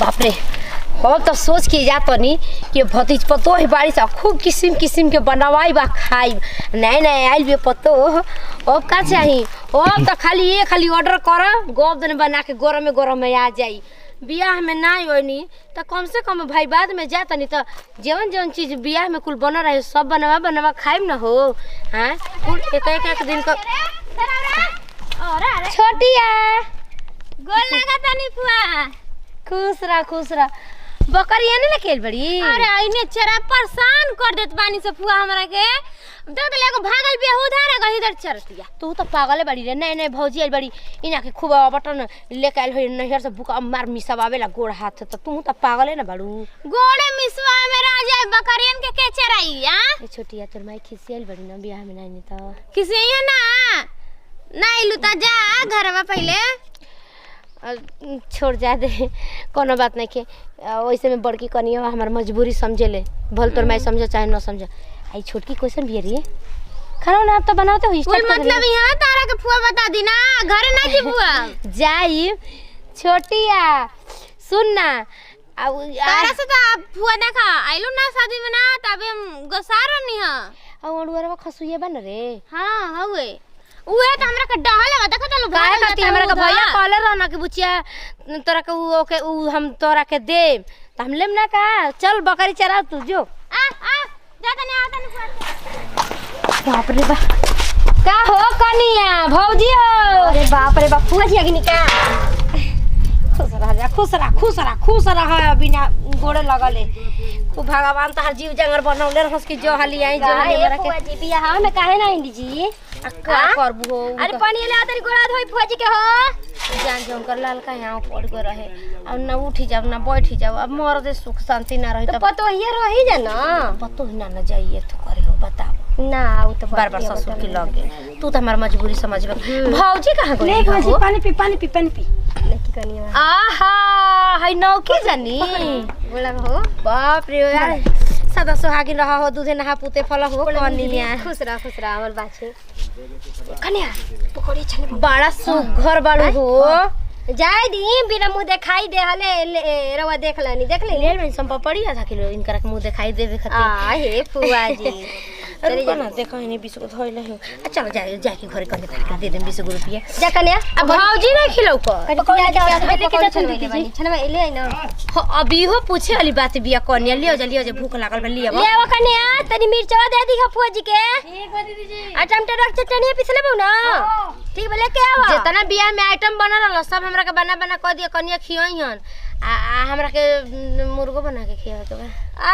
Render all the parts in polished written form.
बाप रे हम तो सोच के जात नहीं कि भतीज पतो है बाड़ी से खूब किस्म किस्म के बनवाई बा खाई नहीं नहीं आइल भी पतो अब का चाहिए अब तो खाली ऑर्डर कर गोब दिन बना के गरम में आ जाई बियाह में ना होनी तो कम से कम भाई बाद में जाता नहीं तो जवन चीज बियाह में कुल बना रहे सब बनवा खाइम ना हो। हाँ कुल एक दिन का छोटिया गोल लगा तनी फुआ खुश रहा बकरिया ने खेल बड़ी। अरे आइने चरा परेशान कर देत बानी से फुआ हमरा के देख ले को भागल बिया उधार गई इधर चरतिया। तू तो पागल बड़ी रे नहीं भौजी आइल बड़ी इना के खूब बटन लेके आइल होई नहर से भूका मार मिसब आवेला गोड़ हाथ तो तू तो पागल है ना बड़ू गोड़े मिसवा में राजा बकरियन के चराई हां ए छोटिया तोर माई खिसियल बड़ी ना बियाह में नहीं तो खिसिया ना लुता जा घरवा पहले छोड़ जा दे कोनो बात नहीं के वैसे में बड़की कनिया हमार मजबूरी समझे ले भल तोर माई समझे चाहे ना समझे आई छोटकी क्वेश्चन भी रही खाना ना आप तो बनाते हो स्टार्ट मतलब यहां तारा के फुआ बता दी ना घर ना जी फुआ जाई छोटिया सुन ना तारा से तो फुआ देखा आइलो ना शादी में ना तबे गसार नहीं हां और अड़ुआ खसुए बन रे। हां हवे उहे त हमरा के डह लगा देखत लो काहे कहती हमरा के भैया कहले रहना कि बुचिया तोरा के ओके हम तोरा के दे त हम लेम ना का चल बकरी चरा तू जो आ जाता नहीं आता नहीं बाप रे बा का हो कनिया भौजी हो अरे बाप रे बाप फुआ जी आगे निका खुश रहा बिना गोड़े लगले तू भगवान तहर जीव जंगर बनौले रहस कि जो हाली आई जो हाली हमरा के फुआ जी बियाह में काहे ना इंडी जी का करबू हो अरे पानी ले आतरी गोड़ा धोई फुआ जी के हो जान जो कर लाल का यहाँ पड़ गए रहे अब ना उठी जाओ ना बैठी जाओ अब मोर दे सुख शांति ना रही तो पतो ये रही जा ना पतो ही ना जाइए तो करे हो बताओ ना वो तो बार ससुर के लगे तू तो हमार मजबूरी समझ में भौजी कहां गई भौजी पानी पी लड़की कनिया आहा है नौ के जानी बोला हो बाप रे यार सदा सुहागिन रहा हो दूधे नहा पुते फल हो कनिया खुश रहा हमर बाछे कनिया पकड़ी छने बड़ा सुघर बाड़ू हो जाय दी बिना मुंह दिखाई दे हले रवा देख ले ले में संपा पड़ी आधा किलो इनकर मुंह दिखाई देवे खातिर आ हे फुआ जी चले जा ना देखो इने 20 को धइले हो चल जा के घरे कने खा दे दे 20 रुपया जा कन्या अब भौजी नहीं खिलौ को पकड़िया जा लेके जा छनवा ले आई ना अभी हो पूछे वाली बात बिया कन्या लियो जा भूख लागल बा लियो ले आवा कन्या तनी मिर्चवा दे दी फुआ जी के ठीक बा दीदी जी आ टमाटर चटनी पिसले बो ना ठीक बा लेके आवा जितना बियाह में आइटम बना रहल सब हमरा के बना क दिया कन्या खियोई हन आ हमरा के मुर्गो बना के खियावे के बा।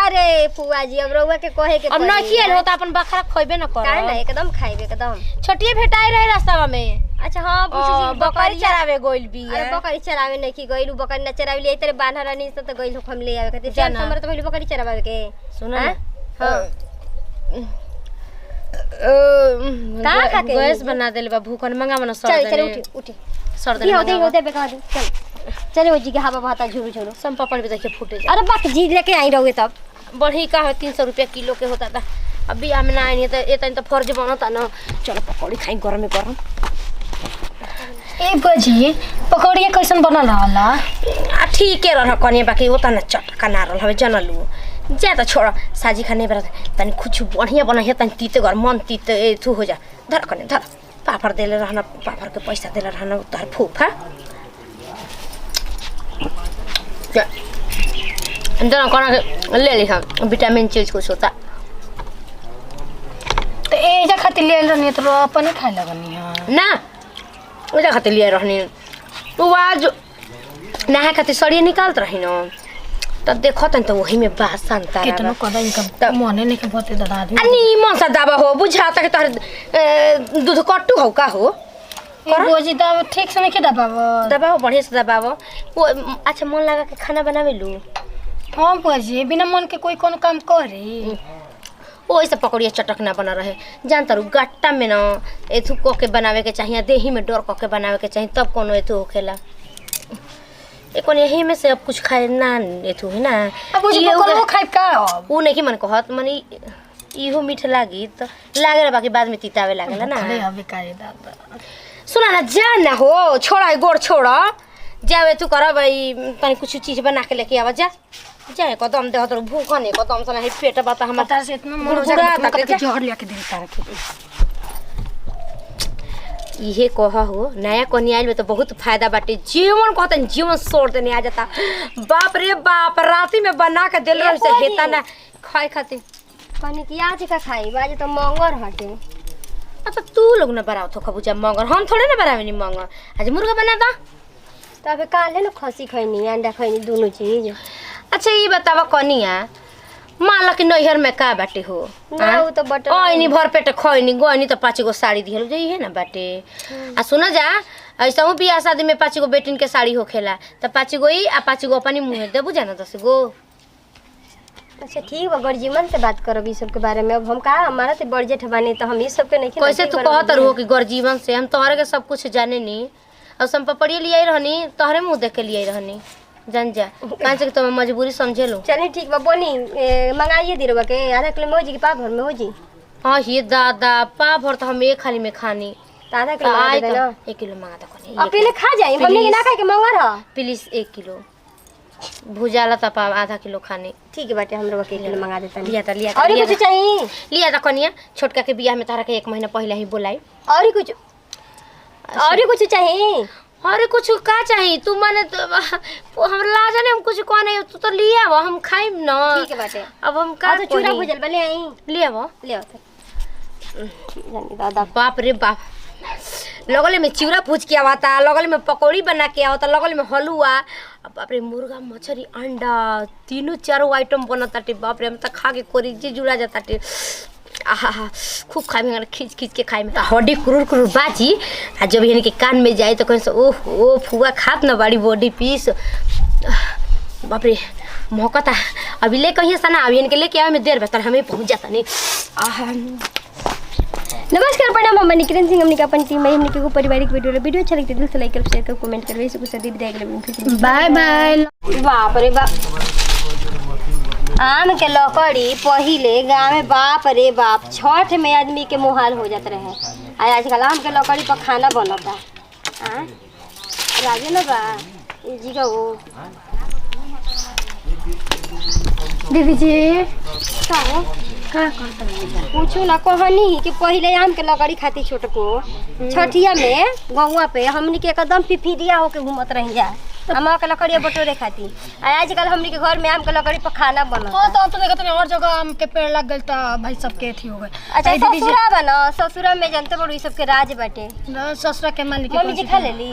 अरे फुआ जी अब रउआ के कहे के अब न खियल हो त अपन बकरा खइबे न कर काहे ना एकदम खाइबे एकदम छोटिए भेटाई रहे रास्ता में। अच्छा हां पूछी जी बकरी चरावे गोइल भी अरे बकरी चरावे नहीं की गइलू बकरी न चरावे ले तेरे बांधरा नहीं तो गइल हम ले आवे खातिर जान हमर तो पहले बकरी चरावे के सुन ना हां का खा के गैस बना देले बा भूखन मंगा मन सर चल उठी सर दे दे बेका दे चल चले ओ जी के हवा बहाता झुरू सम पापड़ भी देखिए फूटे जा। अरे बात जी लेके आई रहोगे तब बढ़ी का है 300 रुपया किलो के होता था अभी हम ना आई तो ये तो फर्ज बनता ना चलो पकौड़ी खाई गरम में गरम। ए बजी पकौड़ी कैसन बनल रहला आ ठीक है रह कने बाकी होता ना चटका ना रहल हवे जनलू ज्यादा छोड़ साजी खाने बेरा तनी कुछ बढ़िया बना है तनी तीते घर मन तीते एथु हो जा धर कने धर पापड़ देले रहना पापड़ के पैसा देले रहना तार फूफा अंदर कोना ले ली हम विटामिन चीज कुछ होता तो ए जा खातिर ले रहनी तो अपन ही खाए लगनी है ना ओजा खातिर ले रहनी तू आज नहा खातिर सड़िए निकालत रही न तब देखो तन तो वही में बासन तारा कितना कदा इनका मने नहीं के बते दादा दी अनि मन सा दबा हो बुझाता के तोहर दूध कट्टू हो का हो बोजी दब ठीक से नहीं के दबाओ बढ़िया से दबाओ वो अच्छा मन लगा के खाना बनावे लू हां बोजी बिना मन के कोई कोनो काम करे वो ऐसे पकौड़िया चटक ना बना रहे जानता रू गट्टा में ना एथु को के बनावे के चाहिए देही में डोर को के बनावे के चाहिए तब कोनो एथु होखेला एकोन यही में से अब कुछ खाए ना एथु है ना अब ये कोनो खाइ का वो नहीं कि मन कहत मनी इहो मीठ लागी तो लागे बाकी बाद में तीतावे लागेला ना अरे अबे काहे दादा सुना ना जा ना हो छोड़ा गोड़ छोड़ा जावे तू कर भाई तनी कुछ चीज बना के लेके आवा जा जाए कदम दे तो भूख नहीं कदम से नहीं पेट बता हम तार से इतना मन हो जाता है कि जहर लेके दे तार के इहे कह हो नया कन्या आइल में तो बहुत फायदा बाटे जीवन कहते जीवन छोड़ देने आ जाता बाप रे बाप राती में बना के दिल रहे से हेता ना खाए खातिर पानी की आज का खाई बाजे तो मंगर हटे। अच्छा तू लोग ना बनाओ तो कबूजा मंगर हम थोड़े ना बनावे नी मंगर आज मुर्गा बना दा तबे काले ना खसी खैनी अंडा खैनी दोनों चीज। अच्छा ये बतावा कनिया माला के नैहर में का बाटे हो ना वो तो बटन ओइनी भर पेट खैनी गइनी तो 5 गो साड़ी दिहल जई है ना बाटे आ सुना जा ऐसा हूँ बियाह शादी में 5 गो बेटिन के साड़ी होखेला तो 5 गो ही आ 5 गो अपनी मुँह देबू जाना 10 गो। अच्छा ठीक बा गर्जीमन से बात करब ई सब के बारे में। अब हम का हमारा से बजट बानी तो हम ई सब के नहीं कैसे तू कहत रहो कि गर्जीवन से हम तोहरे के सब कुछ जाने नी और सम पपड़ी लिए रहनी तोहरे मुँह देख के लिए रहनी जान जा कहाँ से तुम्हें मजबूरी समझे लो। चलिए ठीक बा बोनी मंगाइए दिरवा के आधा किलो में हो जी कि पाव भर में हो जी। हाँ ये दादा पा भर तो हम एक खाली में खानी तो आधा किलो मंगा दे ना 1 किलो मंगा दो कने अब पहले खा जाए हमने ना खाए के मंगा रहा प्लीज 1 किलो भुजाला तपा आधा किलो खाने ठीक है बेटे हम लोग 1 किलो मंगा देता लिया और कुछ चाहिए लिया था कनिया छोटका के बियाह में तारा के 1 महीना पहले ही बुलाई और कुछ चाहिए अरे कुछ का चाहिए तू माने तो हम ला जाने हम कुछ को नहीं तू तो लिया वो हम खाइम ना ठीक है बेटे अब हम का तो चूड़ा भुजल बले आई लिया वो ले आओ जानी दादा बाप रे बाप लगले में चिवड़ा भूज के आवता लगले में पकौड़ी बना के आवता लगले में हलवा बाप रे मुर्गा मछली अंडा 3-4 आइटम बनता टे बाप रे हम त खा के कोरी जी जुड़ा जाता टे आहा खूब खाए में खींच खींच के खाए में हड्डी कुरुर कुरुर बाजी आ जब यानी के कान में जाए तो कहीं से ओह ओ फुआ खात ना बड़ी बॉडी पीस बाप रे मौकता अभी ले कहीं से ना अभी इनके लेके आवे में देर बता हमें पहुंच जाता नहीं आहा। नमस्कार प्रणाम हम निकिरण सिंह हमने का अपन टीम में हमने के पारिवारिक वीडियो अच्छा लगता है दिल से लाइक कर शेयर कर कमेंट कर वैसे कुछ दीदी अगले बाय बाय। बाप रे बाप आम के लकड़ी पहिले गाँव में बाप रे बाप छठ में आदमी के मुहाल हो जाते रहे आजकल आम के लकड़ी पर खाना बनता राजे ना बा जी का वो दीदी जी का पूछू ना कहानी कि पहले आम के लकड़ी खाती छोट को छठिया में गौवा पे हमनी के एकदम पिफिरिया होके घूमत रही जा आम के लकड़ी बटोरे खाती आजकल हमनी के घर में आम के लकड़ी पर खाना बनता। तो देखत नहीं हर जगह आम के पेड़ लग गइल त भाई सबके अथी हो गए। अच्छा ससुरा बना ससुरा में जानते बड़ू सब के राज बाटे ससुरा के मालिक मम्मी जी खा लेली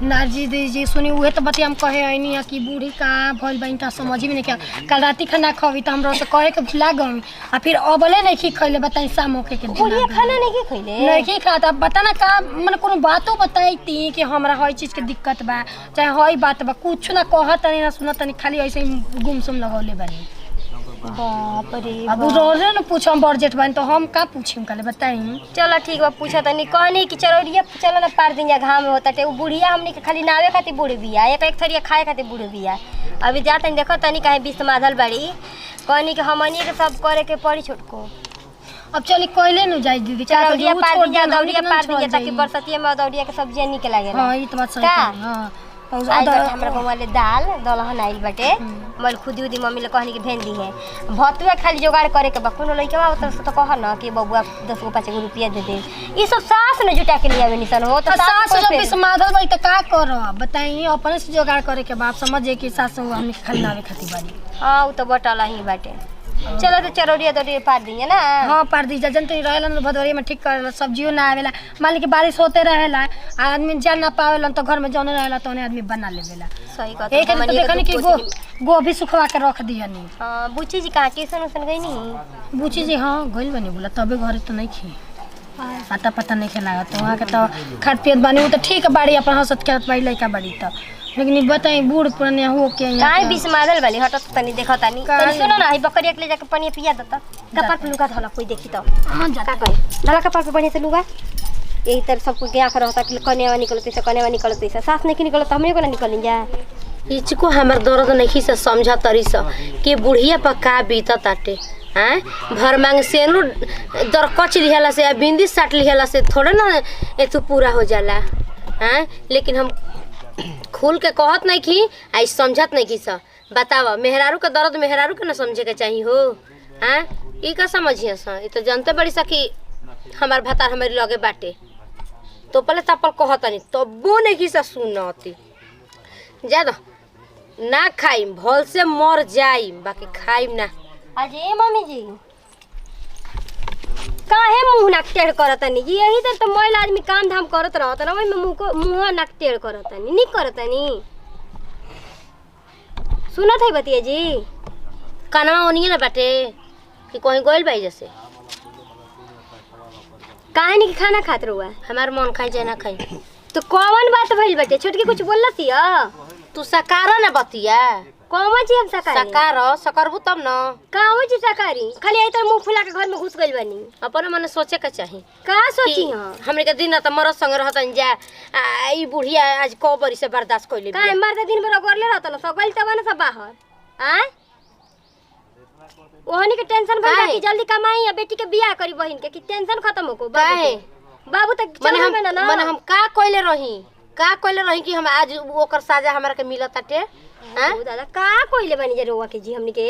ना जी दीदी सुनी उहे तो बतिया हम कहे आइनी कि बूढ़ी का भइल बइन त समझ में नहीं क्या कल राती खाना खवी त हमरा से कहे के भुला गई आ फिर अबले नहीं खी खइले बताई शाम होके के बुढ़िया खाना नहीं खइले नहीं खाता बता ना का मन कोनो बातो बताई कि हमरा हई चीज के दिक्कत बा चाहे हई बात बा कुछ ना कहत नहीं ना सुनत नहीं खाली ऐसे ही गुमसुम लगौले बानी। बाप रे अब रोजे न पूछम बजट बन तो हम का पूछिम कल बताई। चलो ठीक बा पूछा तनी कहनी कि चरौरिया चलो ना पार दिन जा घाम में होता टे बुढ़िया हमनी के खाली नावे खातिर बूढ़ बिया एक थरिया खाए खातिर बूढ़ बिया अभी जा तनी देखो तनी काहे बीस माधल बाड़ी कहनी कि हमनी के सब करे के पड़ी छोटको अब चली कोयले न जाई दीदी चरौरिया पार दिन जा दौड़िया पार दिन जा ताकि बरसतिया में दौड़िया के सब्जी निक लागे। हां ई तो बात सही है। हां आज हमरा गवाले दाल दलहन आइल बाटे मल खुदी उदी मम्मी ले कहनी कि भेंदी है भतुआ खाली जोगाड़ करे के बा कोनो लइका बा तो कह न कि बबुआ 10 गो 5 गो रुपया दे दे ई सब सास ने जुटा के लियावे निसन हो तो सास जब बीस माधल भाई त का करो बताई अपने से जोगाड़ करे के बाप समझे कि सास हम खाली नावे खाती बानी। हां उ तो बटला ही बाटे चलो तो चरौरिया दौड़िया पार दिए ना। हाँ पार दी जनते रहेला न भदौरिया में ठीक करेला सब्जियों ना आवेला मान ली कि बारिश होते रहेला आदमी जा ना पावेला तो घर में जौने रहेला तो आदमी बना लेवेला। सही कहत एक तो देखनी कि गोभी सुखवा के रख दियनी। हां बुची जी का ट्यूशन उसन गई नहीं बुची जी हां गइल बनी बोला तबे घरे तो नहीं खी आता पता नहीं खेला तो वहाँ के तो खाद पियत बानी तो ठीक बाड़ी अपन हंसत खेलत बाड़ी लइका बाड़ी तो लेकिन बताई बूढ़ पुराने हो के काहे बीस मादल वाली हटत तनी देखत तनी तनी सुनो ना बकरिया के ले जाके पानी पिया देता कपार पे लुका धला कोई देखी तो हां जा का करे धला कपार पे बढ़िया से लुगा यही तरह सब कुछ आंख रहता कि कन्यावा निकलते से कन्यावा निकलते से सास नहीं निकलत हमरे को ना निकल जा इचको हमर दर्द नहीं से समझा तरी से कि बुढ़िया पर का बीता ताटे हैं भर मांग सेनु दर कच लिहला से या बिंदी साट लिहला से थोड़े ना एतु पूरा हो जाला हैं। लेकिन हम खुल के कहत नहीं कि आई समझत नहीं कि स बतावा मेहरारू का दर्द मेहरारू के ना समझे के चाहिए हो हैं। ई का समझिए स ई तो जानते बड़ी सा कि हमार भतार हमारी लगे बाटे तो पहले तपल कहता नहीं तो वो नहीं कि सुनती ज्यादा ना खाइम भल से मर जाइम बाकी खाइम ना। अजय मम्मी जी काहे मुंह नाक टेढ़ करतनी जी? यही तो महिला आदमी काम धाम करत रहत ना, ओइ में मुंह नाक टेढ़ करतनी नहीं करतनी। सुनत है बतिया जी कानवा ओनिए ना बाटे कि कहीं गोइल बाई जैसे काहे नहीं खाना खात रहुआ? हमार मन खाई जाए ना खाई तो कौन बात भइल बाटे? छोटकी कुछ बोलती है तू सकारा ना बतिया कौन चीज हम सकारी सकार सकरबू तब न कौन चीज सकारी खाली आई तो मुंह फुला के घर में घुस गइल बानी। अपन मन सोचे के चाही का सोची हां हमरे के दिन त मरद संग रहतन जा ई बुढ़िया आज को बरी से बर्दाश्त कइले काहे मरते दिन भर करले रहत न सब गइल तब न सब बाहर आय ओहनी के टेंशन बन कि जल्दी कमाई या बेटी के बियाह करी बहिन के कि टेंशन खत्म हो को काहे बाबू तक मने हम का कइले रही कि हम आज ओकर साजा हमरा के मिलत ताटे हां दादा का कइले बनी जे रोवा के जी हमनी के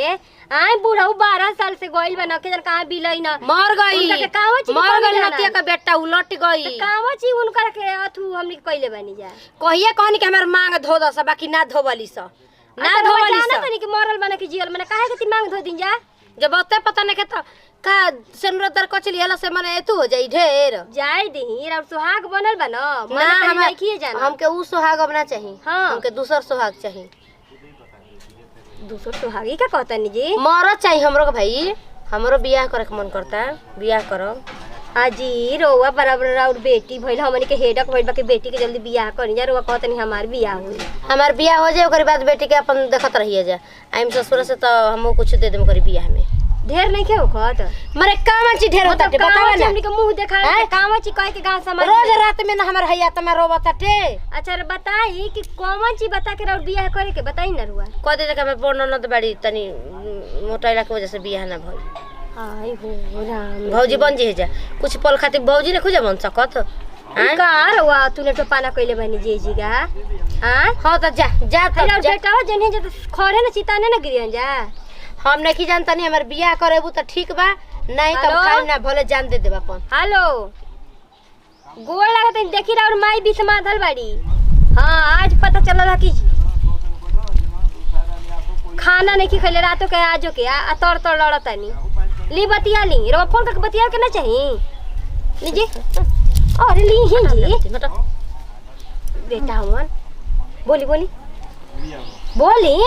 आय बूढ़ा 12 साल से गइल बना के जन कहां बिलई ना मर गई नतिया का बेटा उलट गई कावा ची उनकर के अथु हमनी के कइले बनी जा कहिए कहनी कि हमर मांग धो दस बाकी ना धोबली स ना धोबली स तनी के मरल बना के जियल मने काहे के ती मांग धो दिन जा जब ओते पता नहीं के तो का सेनुरदर कचली हला से मने एतु हो जाई ढेर जाई देही और सुहाग बनल बा ना हम नहीं जाना हमके उ सुहाग अब ना चाहिए हाँ। हमके दूसर सुहाग चाहिए दूसर सुहागी का कहता नहीं जी मरद चाहिए हमरो के भाई हमरो बियाह करे के मन करता है बियाह करो आजी रोवा बराबर और बेटी भइल हमनी के हेडक भइल बाकी बेटी के जल्दी बियाह करी जा रोवा कहता नहीं हमार बियाह होई हमार बियाह हो जाए ओकर बाद बेटी के अपन देखत रहिए जा आइम ससुर से तो हमो कुछ दे देम करी बियाह में ढेर नहीं के होखत मरे कामची ढेर होता टे बतावा ना हमनी के मुंह देखा कामची कह के गांव समाज रोज रात में ना हमर हैया त मैं रोवत टे। अच्छा रे बताई कि कौन चीज बता के और बियाह करे के बताई ना रुआ कह दे के मैं बोनो न बड़ी तनी मोटाइला के वजह से बियाह ना भई आई हो राम भौजी बन जे जा कुछ पल खातिर भौजी ने खोजे बन सकत कार हुआ तूने तो पाना कइले बनी जी जी गा हां हां त जा जा त बेटा जने जे खड़े न चिताने न गिरियन जा हम नहीं जानता नहीं हमार बियाह करेबू तो ठीक बा नहीं तब खाई ना भले जान दे देबा अपन। हेलो गोड़ लागत देखी रा और माई बीच माधल बाड़ी हां आज पता चलल कि खाना नहीं खइले रातो के आजो के आ तोड़ तोड़ लड़तानी ली बतिया ली रो फोन करके बतिया के ना चाहिए लीजिए अरे ली ही जी बेटा हमन बोली बोली बोली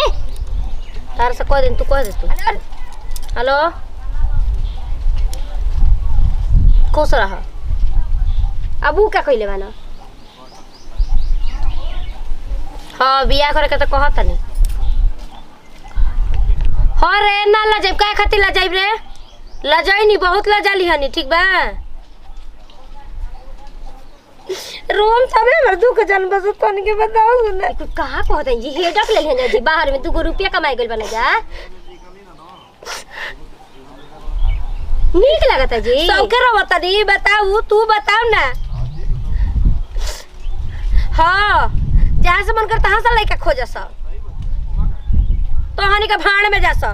तार से कह दिन तू कह दे तू हेलो खुश रह अबू का कइले बाना हां बियाह करे के त कहत नहीं हां रे ना ला जाब का खातिर ला जाब रे ला जाई नहीं बहुत ला जाली हनी ठीक बा रोम तबे मर दुख जन बस तन के बताओ ना तू कहां कहत जी हेडक ले लेना जी बाहर में 2 रुपया कमाई गइल बना जा नीक लागत है जी सबके रोता दी बताऊ तू बताओ ना हां जहां से मन करता हंसा लइका खोजस तो हनी का भाड़ में जास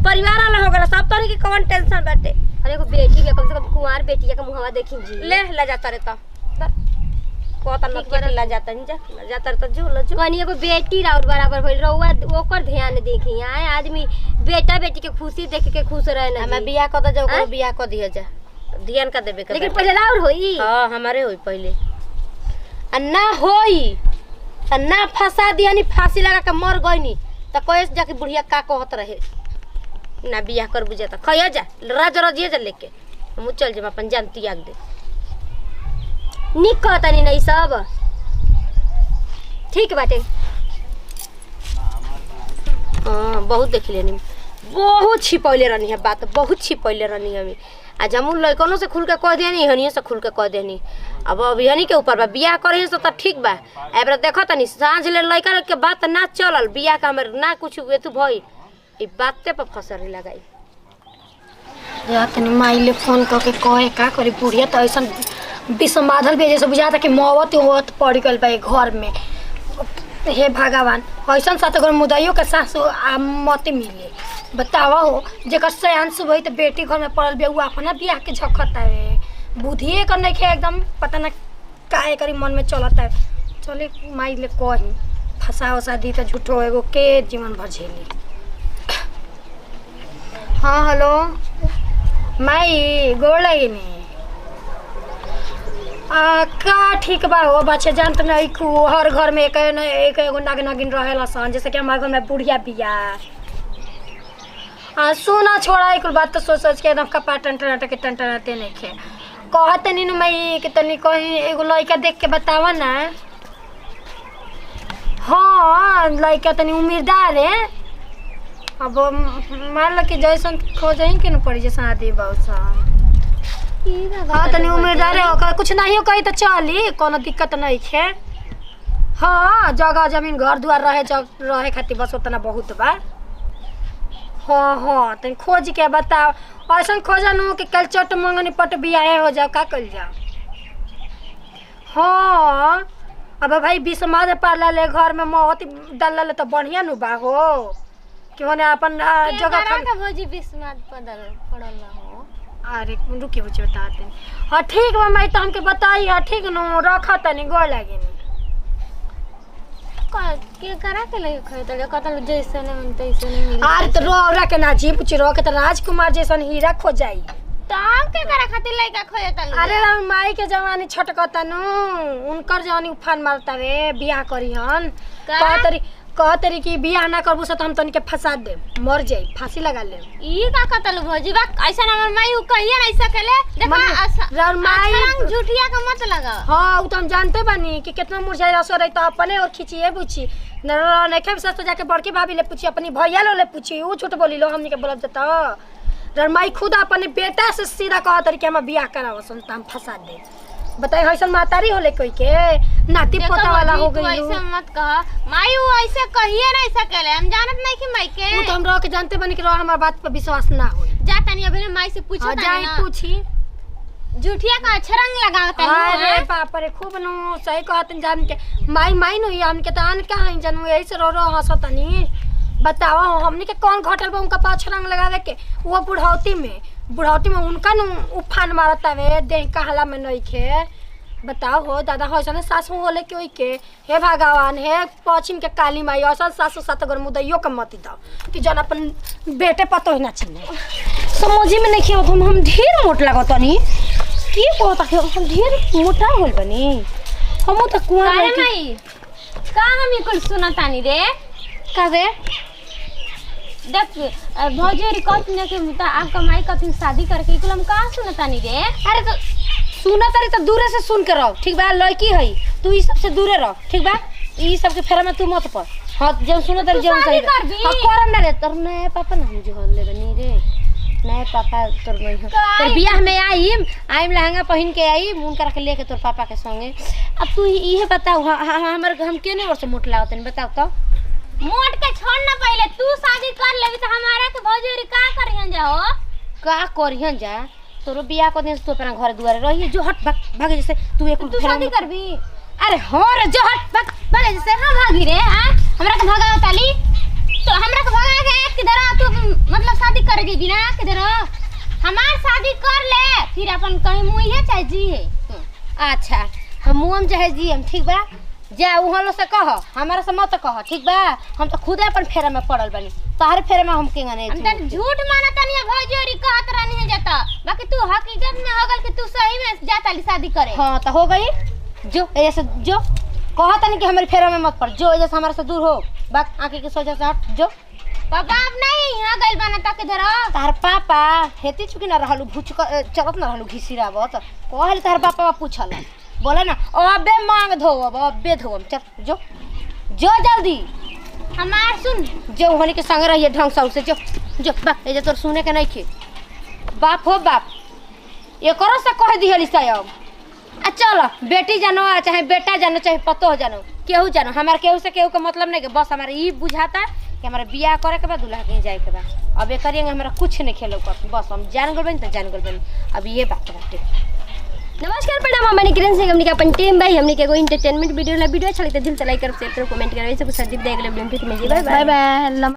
परिवार वाला हो गला सब तोरी के कौन टेंशन बाटे। अरे को बेटी के कम से कम कुंवार बेटी का मुहावा देखी जी ले जाता रे तो कोता न के ला जाता नहीं जा जाता तो जो ल जो कनी एगो बेटी राउर बराबर भइल रहुआ ओकर ध्यान देखी आए आदमी बेटा बेटी के खुशी देख के खुश रहे ना हम बियाह क द जो बियाह क दिया जा ध्यान का देबे के लेकिन पहले राउर होई हां हमारे होई पहले अन्ना होई अन्ना फंसा दियानी फांसी लगा के मर गईनी त कहे जाके बुढ़िया का कहत रहे ना बियाह कर बुझे त खया जा राज रजिए जा लेके हम चल जे अपन जान त्याग दे निक कहतानी नहीं सब ठीक बाटे हां बहुत देख लेनी बहुत छिपौले रहनी है बात बहुत छिपौले रहनी हमें आज हम लइकनो से खुल के कह देनी हनियो से खुल के कह देनी अब अभी हनी के ऊपर बा बियाह करे से त ठीक बा एबरा देखो तनी सांझ ले लइका के बात ना चलल बियाह का हमर ना कुछ एतु भई ई बाते पर फसरी लगाई या तनी माइले फोन करके कहे का करी बुढ़िया तो ऐसा विसमाधल भी जैसे बुझाता कि मौत होत पड़ गल बा घर में। हे भगवान ऐसा सात घर मुदैयो के सासु मत मिले। बतावा हो जेकर सयान सुबह तो बेटी घर में पड़ल बे उ अपना बियाह के झखता है बुद्धि कर नहीं खे एकदम पता ना काहे करी मन में चलता है। चले माई ले कही फंसा वसा दी तो झूठो एगो के जीवन भर झेली। हाँ हेलो माई गोड़ लगी नी का ठीक बा हो बच्चे जानत नहीं खू हर घर में एक एगो नागिन रहेला सन जैसे कि हमारे घर में बुढ़िया बिया सुना छोड़ा एक बात तो सोच के एकदम कपा टनटनाते नहीं खे कहते नी मैं कि तनी कहीं एगो लड़का देख के बतावा ना। हाँ लड़का तनी उम्मीदवार है अब मान लो कि जैसन खोज के न पड़ी जैसा आदि बहुत हाँ तनी उम्मीदवार है कुछ नहीं हो कही तो चली कोनो दिक्कत नहीं है। हाँ जगह जमीन घर द्वार रहे खातिर बस उतना बहुत बा। हाँ हाँ तनी खोज के बताओ ऐसा खोजा न कि कल चट मंगनी पट बियाह हो जाओ का कल जाओ। हाँ अब भाई बिसमाद पार ले घर में मौत डल तो बढ़िया नु बा हो कि होने अपन जगह भौजी बिस्माद पड़ल हो। अरे रुके बुझे बताते हाँ ठीक बा मैं तो हमके बताई हाँ ठीक नु रखा तनी गोड़ लागे नी के करा के लगे खरीद कतल जैसे नहीं तैसे नहीं मिली। अरे तो रोरा के ना जी पूछ रो के तो राजकुमार जैसन हीरा खो जाई तो के करा खातिर लइका खोजतल। अरे माई के जवानी छटकता नु उनकर जवानी उफान मारता रे बियाह करी हन कह तरी कि बियाह ना करबू से तो हम तनिके फंसा दे मर जाई फांसी लगा ले। ई का कतल भौजी बा ऐसा हमर माई कहिए नहीं सकेले देखा माई झूठिया का मत लगा। हां उ तो हम जानते बानी कि कितना मुरझाई रसो रही तो अपने और खिचिए बुची नहीं खे सच तो जाके बड़की भाभी ले पूछी अपनी भैया ले पूछी उ झूठ बोली लो हमनी के बोलब जता रमाई खुद अपने बेटा से सीधा कह तरी कि हम बियाह कराव सन हम फंसा दे। बताई हसन मातारी होले कोई के नाती पोता वाला हो गई ऐसे मत कह माई वो ऐसे कहिए नहीं सकेले हम जानत नहीं कि माई के वो तो हम रह के जानते बनी कि हमार बात पर विश्वास ना हो जा तनी अभी माई से पूछो जाई पूछी झूठिया का अच्छा रंग लगावता है। अरे बाप रे खूब नु सही कहतन जान के माई नु हम के तान का है जनू यही से रो हंसतनी बताओ हमनी के कौन घटल बा उनका पाछ रंग लगावे के वो बुढ़ौती में उनका नु उफान मारता वे देह कहला में नहीं खे। बताओ हो दादा हसन सासू होले के के हे भगवान हे पश्चिम के काली माई असल सासू सात घर मुदैयो के मत दो कि जन अपन बेटे पतो ना चिन्हे समझी में नहीं खेत हम ढेर मोट लागतनी की कहता के हम ढेर मोटा होल बनी हम तो कुआं माई का हम कुल सुनतानी रे का रे देख भौजी रिकॉर्ड ने के मुता आपका माई का शादी करके कुल हम कहां सुनतानी रे। अरे तो सुना तारी तो दूरे से सुन के रहो ठीक बा लड़की है तू ई सब से दूरे रह ठीक बा ई सब के फेरा में तू मत पड़। हां जब सुना तारी जब सही हां करम ना रे तोर नया पापा ना मुझे हल ले बनी रे नया पापा तोर नहीं हो तोर बियाह में आईम लहंगा पहन के आई उनका रख लेके तोर पापा के संगे। अब तू इहे बताओ हमर हम केने वर्ष मोट लागत नहीं बताओ तो मोट के छोड़ ना पहले तू शादी कर लेबी तो हमारा के भौजी का करियन जाओ का करियन जा तोरो बियाह को दिन तू अपना घर दुआरे रही जो हट भागे जैसे तू एक तू शादी करबी। अरे हो रे जो हट भागे जैसे हम भागी रे हां हमरा के भगाओ ताली तो हमरा के भगा के किधर तू मतलब शादी करेगी बिना किधर हमार शादी कर ले फिर अपन कहीं मुइहे चाहे जी अच्छा हम मुम चाहे जी हम ठीक बा जा उहलो से कह हमारा से मत कह ठीक बा हम तो खुदे अपन फेरा में पड़ल बनी तोहरे फेरे में हम केंगा नहीं हम झूठ मानता नहीं भौजी कहत रहनी है जाता बाकी तू हकीकत में हो गल कि तू सही में जाता शादी करे। हां तो हो गई जो ऐसे जो कहत नहीं कि हमारे फेरा में मत पड़ जो ऐसे हमारे से दूर हो बाक आंखें के सोचा से हट जो पापा अब नहीं यहां गइल बनता के धरो तार पापा हेती चुकी ना रहलू भूच चलत ना रहलू घिसिरावत कहल तार पापा पूछल बोला ना अबे मांग धो अबे धो चल जो जल्दी हमार सुन जो होने के संग रहिए ढंग से जो बा ए जे तोर सुने के नहीं खे बाप हो बाप ये करो से कह दिहली साहब आ चल बेटी जानो चाहे बेटा जानो चाहे पतो जानो केहू जानो हमार केहू से केहू का मतलब नहीं के बस हमारे ई बुझाता कि हमारा बियाह करे के बाद दूल्हा कहीं जाए के बाद। अब ये करेंगे हमारा कुछ नहीं खेलो बस हम जान गल बन तो जान गल बन। अब ये बात बाटे। नमस्कार प्रणाम हम किरण सिंह हमनी के अपन टीम भाई हमनी के एगो एंटरटेनमेंट वीडियो अच्छा लगता है दिल से लाइक करो शेयर करो कमेंट करो ऐसे कुछ सदी देख ले वीडियो में। Bye by.